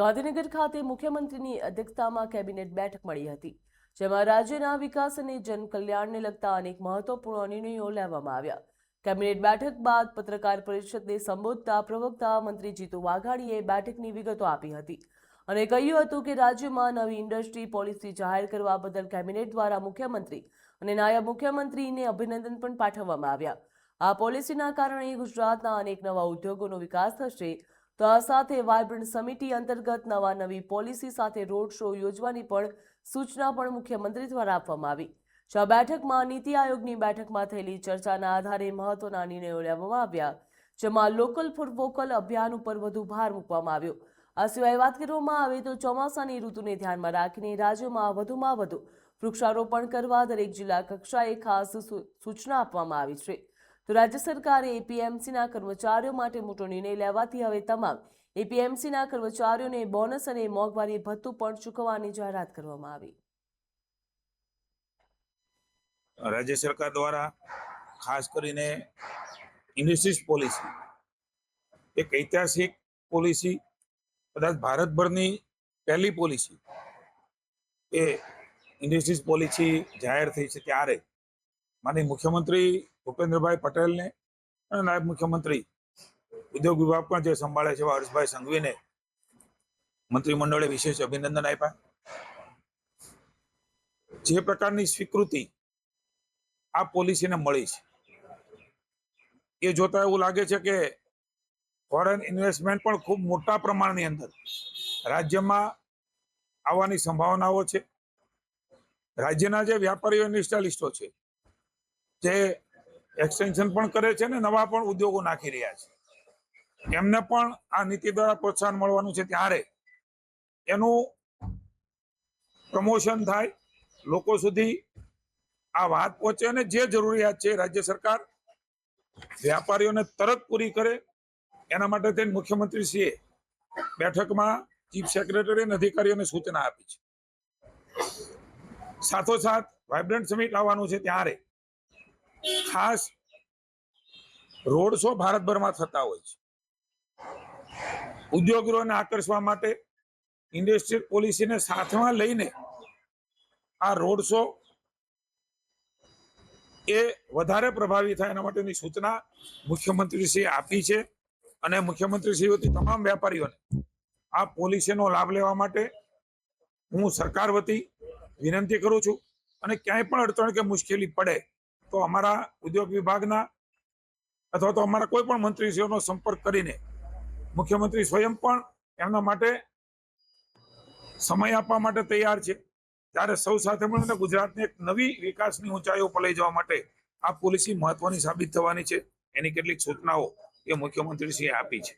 ગાંધીનગર ખાતે મુખ્યમંત્રીની અધ્યક્ષતામાં કેબિનેટ બેઠક મળી હતી, જેમાં રાજ્યના વિકાસ અને જનકલ્યાણને લગતા અનેક મહત્વપૂર્ણ નિર્ણયો લેવામાં આવ્યા। કેબિનેટ બેઠક બાદ પત્રકાર પરિષદને સંબોધતા પ્રવક્તા મંત્રી જીતુ વાઘાણીએ બેઠકની વિગતો આપી હતી અને કહ્યું હતું કે રાજ્યમાં નવી ઇન્ડસ્ટ્રી પોલિસી જાહેર કરવા બદલ કેબિનેટ દ્વારા મુખ્યમંત્રી અને નાયબ મુખ્યમંત્રીને અભિનંદન પણ પાઠવવામાં આવ્યા। આ પોલિસીના કારણે ગુજરાતના અનેક નવા ઉદ્યોગોનો વિકાસ થશે। તો આ સાથે વાયબ્રન્ટ સમિતિ અંતર્ગત નવી પોલિસી સાથે રોડ શો યોજવાની પણ સૂચના પણ મુખ્યમંત્રી દ્વારા આપવામાં આવી। આ બેઠકમાં નીતિ આયોગની બેઠકમાં થયેલી ચર્ચાના આધારે મહત્વના નિર્ણયો લેવામાં આવ્યા, જેમાં લોકલ ફોર વોકલ અભિયાન ઉપર વધુ ભાર મૂકવામાં આવ્યો। આ સિવાય વાત કરવામાં આવે તો ચોમાસાની ઋતુને ધ્યાનમાં રાખીને રાજ્યમાં વધુમાં વધુ વૃક્ષારોપણ કરવા દરેક જિલ્લા કક્ષાએ ખાસ સૂચના આપવામાં આવી છે। તો રાજ્ય સરકારે એપીએમસીના કર્મચારીઓ માટે મોટો નિર્ણય લેવાથી હવે તમામ એપીએમસીના કર્મચારીઓને બોનસ અને મોંઘવારી ભથ્થું પણ ચૂકવવાની જાહેરાત કરવામાં આવી। રાજ્ય સરકાર દ્વારા ખાસ કરીને ઇન્ડસ્ટ્રીઝ પોલિસી એક ઐતિહાસિક પોલિસી, કદાચ ભારતભરની પહેલી પોલિસી એ ઇન્ડસ્ટ્રીઝ પોલિસી જાહેર થઈ છે ત્યારે માનનીય મુખ્યમંત્રી ભૂપેન્દ્રભાઈ પટેલને અને નાયબ મુખ્યમંત્રી ઉદ્યોગ વિભાગ પણ જે સંભાળે છે હર્ષભાઈ સંઘવીને મંત્રીમંડળે વિશેષ અભિનંદન આપ્યા। જે પ્રકારની સ્વીકૃતિ આ પોલિસીને મળી છે એ જોતા એવું લાગે છે કે ફોરેન ઇન્વેસ્ટમેન્ટ પણ ખૂબ મોટા પ્રમાણની અંદર રાજ્યમાં આવવાની સંભાવનાઓ છે। રાજ્યના જે વ્યાપારીઓ ઇન્ડસ્ટ્રીયાલિસ્ટો છે જે એક્સટેન્શન પણ કરે છે ને નવા પણ ઉદ્યોગો નાખી રહ્યા છે, એમને પણ આ નીતિ દ્વારા પ્રોત્સાહન મળવાનું છે ત્યારે એનું પ્રમોશન થાય, લોકો સુધી આ વાત પહોંચે અને જે જરૂરિયાત છે રાજ્ય સરકાર વ્યાપારીઓને તરત પૂરી કરે એના માટે થઈને મુખ્યમંત્રીશ્રીએ બેઠકમાં ચીફ સેક્રેટરી અને અધિકારીઓને સૂચના આપી છે। સાથોસાથ વાયબ્રન્ટ સમિટ આવવાનું છે ત્યારે ખાસ રોડ શો ભારતભરમાં થતા હોય છે, ઉદ્યોગોને આકર્ષવા માટે ઇન્ડસ્ટ્રીયલ પોલિસીને સાથમાં લઈને આ રોડ શો એ વધારે પ્રભાવી થાય એના માટેની સૂચના મુખ્યમંત્રીશ્રીએ આપી છે અને મુખ્યમંત્રીશ્રી વતી તમામ વ્યાપારીઓને આ પોલિસીનો લાભ લેવા માટે હું સરકાર વતી વિનંતી કરું છું અને ક્યાંય પણ અડચણ કે મુશ્કેલી પડે તો અમારા ઉદ્યોગ વિભાગના અથવા તો અમારા કોઈ પણ મંત્રીશ્રીઓનો સંપર્ક કરીને મુખ્યમંત્રી સ્વયં પણ એમના માટે સમય આપવા માટે તૈયાર છે। ત્યારે સૌ સાથે મળીને ગુજરાતને એક નવી વિકાસની ઊંચાઈઓ પર લઈ જવા માટે આ પોલિસી મહત્વની સાબિત થવાની છે। એની કેટલીક સૂચનાઓ એ મુખ્યમંત્રીશ્રીએ આપી છે।